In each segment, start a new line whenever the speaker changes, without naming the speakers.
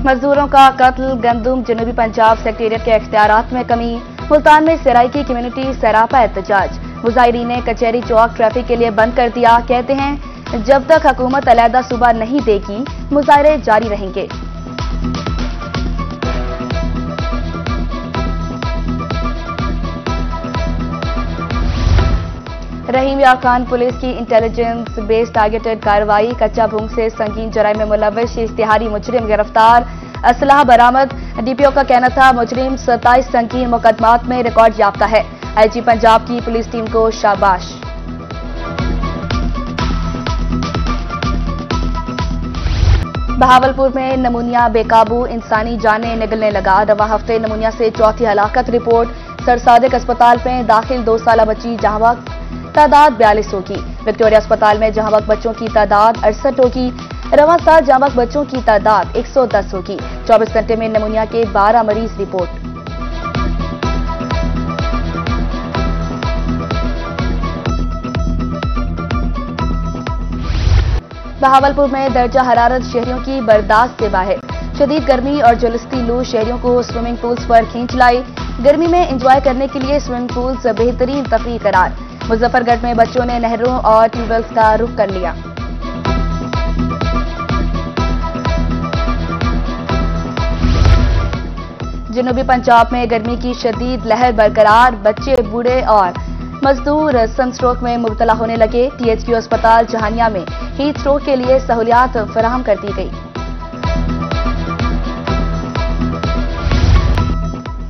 मजदूरों का कत्ल, गंदुम, जनूबी पंजाब सेक्रेटेरिएट के इख्तियारात में कमी, मुल्तान में सराइकी कम्युनिटी सरापा एहतजाज, मुजाहिरीन ने कचहरी चौक ट्रैफिक के लिए बंद कर दिया। कहते हैं जब तक हुकूमत अलहदा सूबा नहीं देगी मुजाहरे जारी रहेंगे। रहीम यार खान पुलिस की इंटेलिजेंस बेस्ड टारगेटेड कार्रवाई, कच्चा भूंग से संगीन जराइम में मुलव्वस इश्तिहारी मुजरिम गिरफ्तार, असलहा बरामद। डीपीओ का कहना था मुजरिम 27 संगीन मुकदमात में रिकॉर्ड याफ्ता है। आईजी पंजाब की पुलिस टीम को शाबाश। बहावलपुर में नमूनिया बेकाबू, इंसानी जानें निगलने लगा। रवा हफ्ते नमूनिया से चौथी हलाकत रिपोर्ट। सरसादिक अस्पताल में दाखिल 2 साल बच्ची जहां वक्त तादाद 42 होगी। विक्टोरिया अस्पताल में जहां वक्त बच्चों की तादाद 68 होगी। रवा साल जहां वक्त बच्चों की तादाद 110 होगी। 24 घंटे में नमूनिया के 12 मरीज रिपोर्ट। बहावलपुर में दर्जा हरारत शहरियों की बर्दाश्त से बाहर। शदीद गर्मी और जुलस्ती लू शहरियों को स्विमिंग पूल्स पर खींच लाई। गर्मी में एंजॉय करने के लिए स्विमिंग पूल्स बेहतरीन तफरीह करार। मुजफ्फरगढ़ में बच्चों ने नहरों और ट्यूबवेल्स का रुख कर लिया। जनूबी पंजाब में गर्मी की शदीद लहर बरकरार। बच्चे, बूढ़े और मजदूर सनस्ट्रोक में मुब्तला होने लगे। टीएचक्यू अस्पताल जहानिया में हीट स्ट्रोक के लिए सहूलियात फराहम कर दी गई।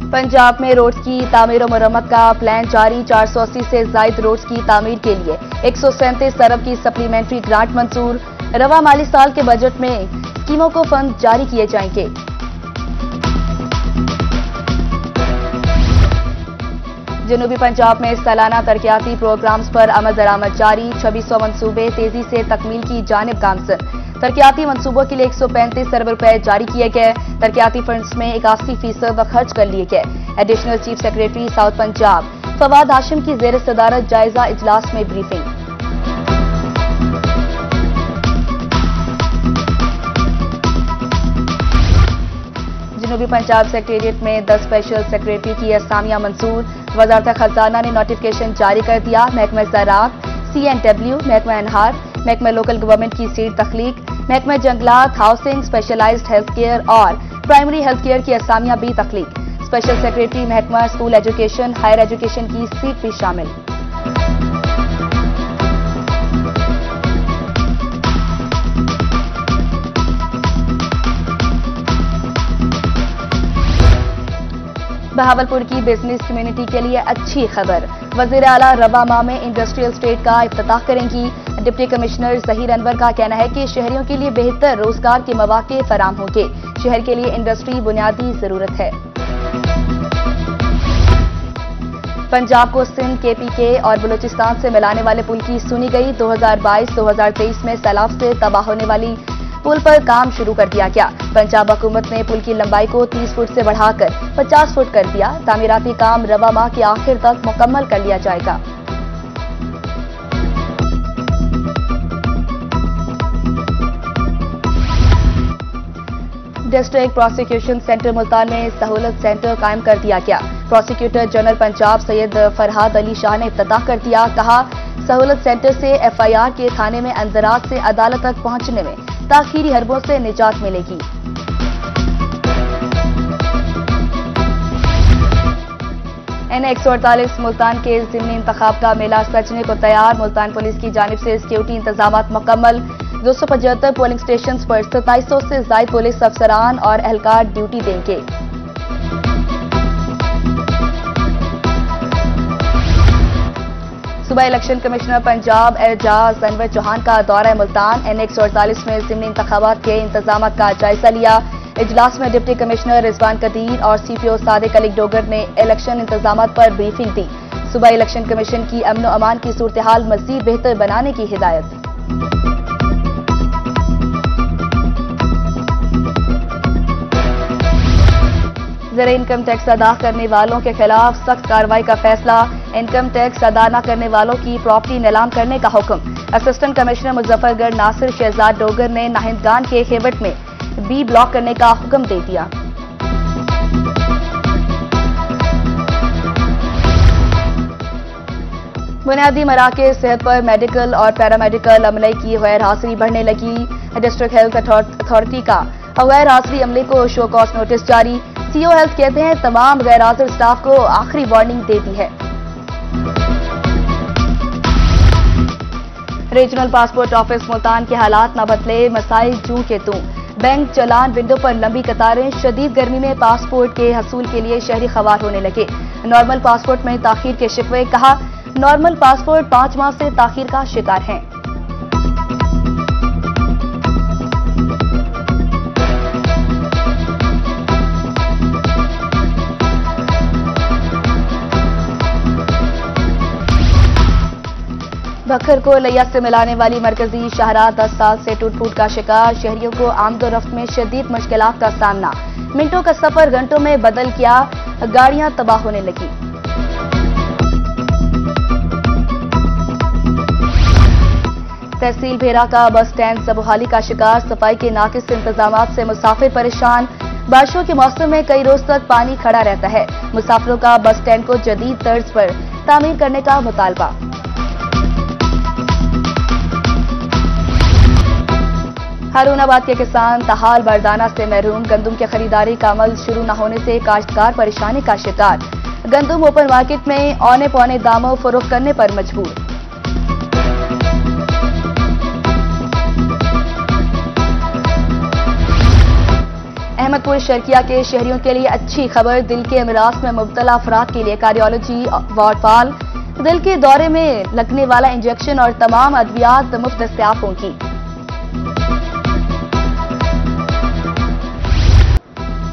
पंजाब में रोड्स की तामीर और मरम्मत का प्लान जारी। 480 से जायद रोड्स की तामीर के लिए 137 अरब की सप्लीमेंट्री ग्रांट मंजूर। रवा माली साल के बजट में स्कीमों को फंड जारी किए जाएंगे। जनूबी पंजाब में सालाना तरक्याती प्रोग्राम्स पर अमल दरामद जारी। 2600 मंसूबे तेजी से तकमील की जानिब गामजन। तरक्याती मंसूबों के लिए 135 अरब रुपए जारी किए गए। तरक्याती फंड्स में 81% खर्च कर लिए गए। Additional chief secretary south Punjab Fawad Hashim की जेर सदारत जायजा इजलास में ब्रीफिंग। जनूबी पंजाब सेक्रेटेरिएट में 10 स्पेशल सेक्रेटरी की असामियां मंजूर। वजारत खजाना ने नोटिफिकेशन जारी कर दिया। महकमा ज़राअत, CNW, महकमा अनहार, महकमा लोकल गवर्नमेंट की सीट तख्लीक, महकमा जंगलात, हाउसिंग, स्पेशलाइज्ड हेल्थ केयर और प्राइमरी हेल्थ केयर की असामियां भी तख्लीक। स्पेशल सेक्रेटरी महकमा स्कूल एजुकेशन, हायर एजुकेशन की सीट भी शामिल। बहावलपुर की बिजनेस कम्युनिटी के लिए अच्छी खबर। वजीर आला रवा माह में इंडस्ट्रियल स्टेट का इफ्तिताह करेंगी। डिप्टी कमिश्नर जहीर अनवर का कहना है कि शहरियों के लिए बेहतर रोजगार के मौके फराम होंगे। शहर के लिए इंडस्ट्री बुनियादी जरूरत है। पंजाब को सिंध, KPK और बलूचिस्तान से मिलाने वाले पुल की सुनी गई। 2022-2023 में सैलाब से तबाह होने वाली पुल पर काम शुरू कर दिया गया। पंजाब हुकूमत ने पुल की लंबाई को 30 फुट से बढ़ाकर 50 फुट कर दिया। तामीराती काम रवा माह के आखिर तक मुकम्मल कर लिया जाएगा। डिस्ट्रिक्ट प्रोसिक्यूशन सेंटर मुल्तान में सहूलत सेंटर कायम कर दिया गया। प्रोसिक्यूटर जनरल पंजाब सैयद फरहाद अली शाह ने इफ्तिताह कर दिया। कहा, सहूलत सेंटर से FIR के थाने में अंदराज से अदालत तक पहुंचने में ताखीरी हरबों से निजात मिलेगी। NA 148 मुल्तान के ज़िमनी इंतखाब का मेला सजने को तैयार। मुल्तान पुलिस की जानिब से सिक्योरिटी इंतजामात मुकम्मल। 275 पोलिंग स्टेशन पर 2700 से ज्यादा पुलिस अफसरान और एहलकार ड्यूटी देंगे। सुबह इलेक्शन कमिश्नर पंजाब एजाज अनवर चौहान का दौरा मुल्तान। NA 148 में ज़िमनी इंतखाबात के इंतजाम का जायजा लिया। इजलास में डिप्टी कमिश्नर रिजवान कदीर और CPO सादिक अली डोगर ने इलेक्शन इंतजाम पर ब्रीफिंग दी। सुबह इलेक्शन कमीशन की अमन और अमान की सूरत हाल मजीद बेहतर बनाने की हिदायत। ज़र इनकम टैक्स अदा करने वालों के खिलाफ सख्त कार्रवाई का फैसला। इनकम टैक्स अदा न करने वालों की प्रॉपर्टी नीलाम करने का हुक्म। असिस्टेंट कमिश्नर मुजफ्फरगढ़ नासिर शहजाद डोगर ने नाहिंदगान के खेवट में बी ब्लॉक करने का हुक्म दे दिया। बुनियादी मराकज़ सेहत पर मेडिकल और पैरामेडिकल अमले की गैर हाजिरी बढ़ने लगी। डिस्ट्रिक्ट हेल्थ अथॉरिटी का गैर हाजिरी अमले को शो कॉज नोटिस जारी। सीओ हेल्थ कहते हैं तमाम गैर हाजिर स्टाफ को आखिरी वार्निंग दे दी है। रीजनल पासपोर्ट ऑफिस मुल्तान के हालात न बदले, मसाइल जूं के तूं। बैंक चलान विंडो पर लंबी कतारें, शदीद गर्मी में पासपोर्ट के हसूल के लिए शहरी खवार होने लगे। नॉर्मल पासपोर्ट में ताखीर के शिकवे, कहा नॉर्मल पासपोर्ट 5 माह से ताखीर का शिकार हैं। बखर को लिया से मिलाने वाली मरकजी शाहराह 10 साल से टूट फूट का शिकार। शहरियों को आमदोरफ्त में शदीद मुश्किलात का सामना। मिनटों का सफर घंटों में बदल गया, गाड़ियां तबाह होने लगी। तहसील भेरा का बस स्टैंड सबहाली का शिकार। सफाई के नाकिस इंतजामात से मुसाफिर परेशान। बारिशों के मौसम में कई रोज तक पानी खड़ा रहता है। मुसाफिरों का बस स्टैंड को जदीद तर्ज पर तामीर करने का मुतालबा। हारूनाबाद के किसान तहाल बरदाना से महरूम। गंदम की खरीदारी का अमल शुरू न होने से काश्तकार परेशानी का शिकार। गंदम ओपन मार्केट में औने पौने दामों फरोख्त करने पर मजबूर। अहमदपुर शर्किया के शहरियों के लिए अच्छी खबर। दिल के अमराज में मुब्तला अफराद के लिए कार्डियोलॉजी वार्ड फाल। दिल के दौरे में लगने वाला इंजेक्शन और तमाम अद्वियात मुफ्त दस्तयाब होंगी।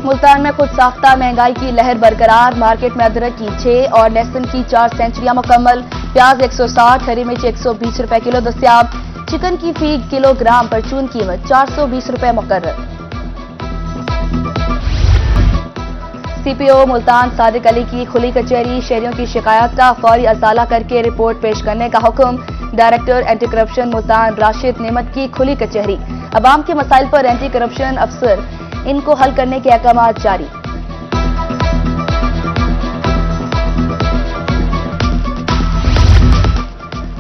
मुल्तान में खुद साख्ता महंगाई की लहर बरकरार। मार्केट में अदरक की 6 और लहसुन की 4 सेंचुरियां मुकम्मल। प्याज 160, हरी मिर्च 120 रुपए किलो दस्तयाब। चिकन की फी किलोग्राम परचून कीमत 420 रुपए मुकर्रर। सीपीओ मुल्तान सादिक अली की खुली कचहरी। शहरियों की शिकायत का फौरी असाला करके रिपोर्ट पेश करने का हुक्म। Director anti corruption Multan Rashid नेमत की खुली कचहरी। अवाम के मसाइल पर एंटी करप्शन अफसर इनको हल करने के अहकाम जारी।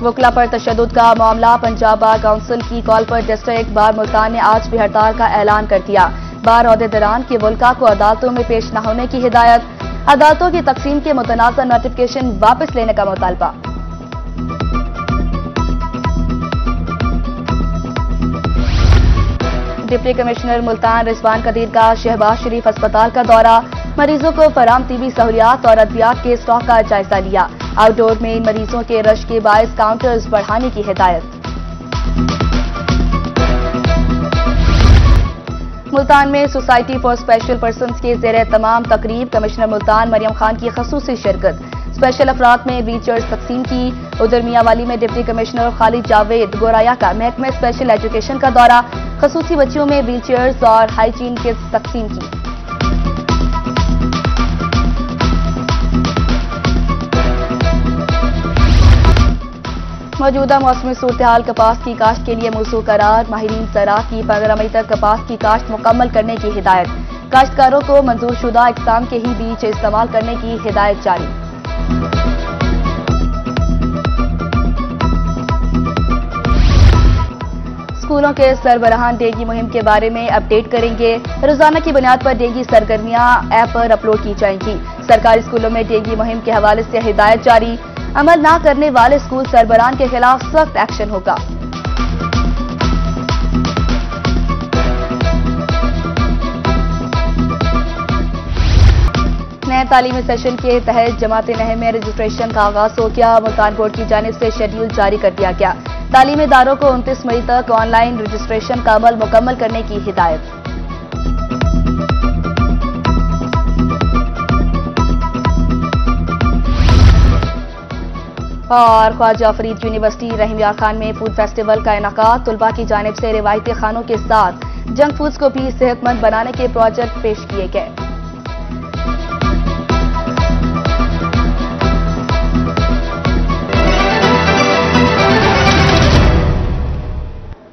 वकला पर तशद्दुद का मामला। पंजाब बार काउंसिल की कॉल पर डिस्ट्रिक्ट बार मुल्तान ने आज भी हड़ताल का ऐलान कर दिया। बार ओहदेदारान के वुलका को अदालतों में पेश न होने की हिदायत। अदालतों की तकसीम के मुतनाज़ा नोटिफिकेशन वापस लेने का मुतालबा। डिप्टी कमिश्नर मुल्तान रिजवान कदीर का शहबाज शरीफ अस्पताल का दौरा। मरीजों को फराहम तबी सहूलियात और अद्वियात के स्टॉक का जायजा लिया। आउटडोर में मरीजों के रश के बायस काउंटर्स बढ़ाने की हिदायत। मुल्तान में सोसाइटी फॉर स्पेशल पर्सन्स के ज़ेरे तमाम तकरीब। कमिश्नर मुल्तान मरियम खान की खसूसी शिरकत। स्पेशल अफराद में व्हील चेयर्स तकसीम की। उधर मियांवाली में डिप्टी कमिश्नर खालिद जावेद गोराया का महकमे स्पेशल एजुकेशन का दौरा। खसूसी बच्चियों में व्हील चेयर्स और हाइजीन किट्स तकसीम की। मौजूदा मौसमी सूरत हाल कपास की काश्त के लिए मौसू करार। माहिरीन ज़राअत की 15 मई तक कपास की काश्त मुकम्मल करने की हिदायत। काश्तकारों को मंजूर शुदा इकसाम के ही बीज इस्तेमाल करने की हिदायत जारी। स्कूलों के सरबराहान डेंगी मुहिम के बारे में अपडेट करेंगे। रोजाना की बुनियाद पर डेंगी सरगर्मियां ऐप पर अपलोड की जाएंगी। सरकारी स्कूलों में डेंगी मुहिम के हवाले से हिदायत जारी। अमल न करने वाले स्कूल सरबराहान के खिलाफ सख्त एक्शन होगा। नए तालीमी सेशन के तहत जमात नहर में रजिस्ट्रेशन का आगाज हो गया। मुल्तान बोर्ड की जानिब से शेड्यूल जारी कर दिया गया। तालीमी इदारों को 29 मई तक ऑनलाइन रजिस्ट्रेशन का अमल मुकम्मल करने की हिदायत। और ख्वाजा फरीद यूनिवर्सिटी रहीम यार खान में फूड फेस्टिवल का इनाकात। तुलबा की जानिब से रिवायती खानों के साथ जंक फूड्स को भी सेहतमंद बनाने के प्रोजेक्ट पेश किए गए।